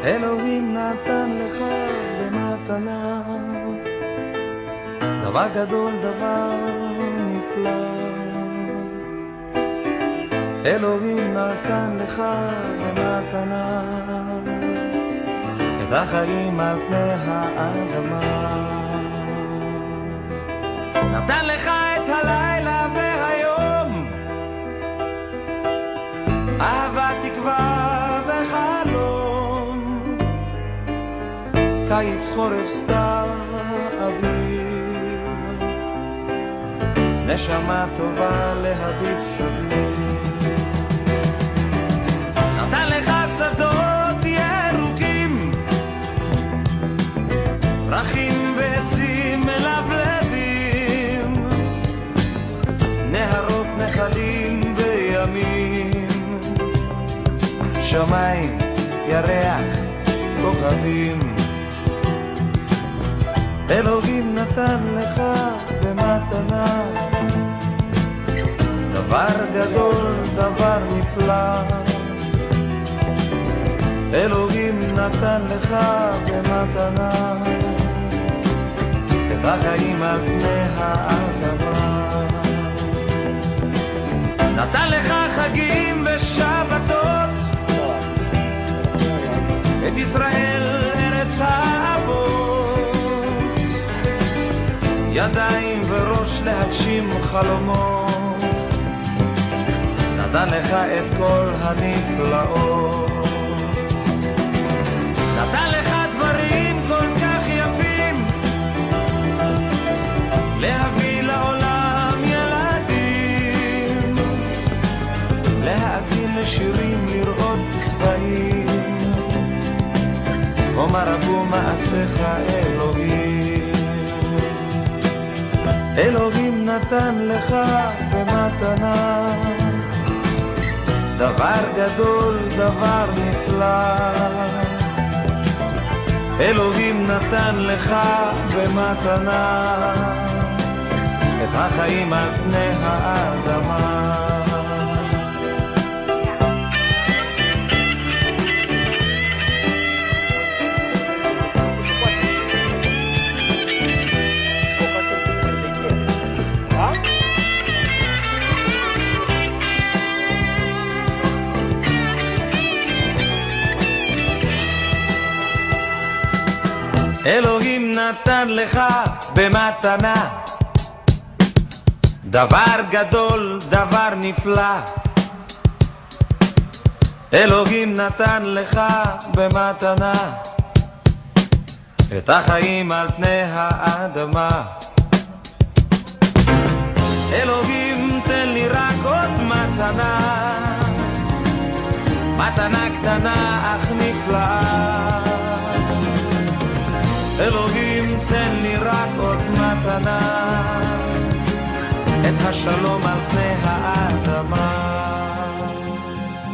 אלוהים נתן לך במתנה דבר גדול, דבר נפלא. אלוהים נתן לך במתנה את החיים על פני האדמה. נתן לך את הלילה והיום, אהבה, תקווה וחלום, קיץ, חורף, סתיו, אביב, נשמה טובה להביט סביב. נתן לך שדות ירוקים, פרחים ועצים מלבלבים, נהרות, נחלים וימים, שמיים, ירח, כוכבים. אלוהים נתן לך במתנה דבר גדול, דבר נפלא. אלוהים נתן לך במתנה את החיים על פני האדמה. נתן לך חגים ושבתות, את ישראל ארץ האבות, ידיים וראש להגשים חלומות. נתן לך את כל הנפלאות, נתן לך דברים כל כך יפים, להביא לעולם ילדים, להאזין לשירים, לראות צבעים, אומר רבו מעשיך אלוהים. אלוהים נתן לך במתנה דבר גדול, דבר נפלא. אלוהים נתן לך במתנה את החיים על פני האדמה. אלוהים נתן לך במתנה דבר גדול, דבר נפלא. אלוהים נתן לך במתנה את החיים על פני האדמה. אלוהים תן לי רק עוד מתנה, מתנה קטנה אך נפלאה. אלוהים תן לי רק עוד מתנה, את השלום על פני האדמה.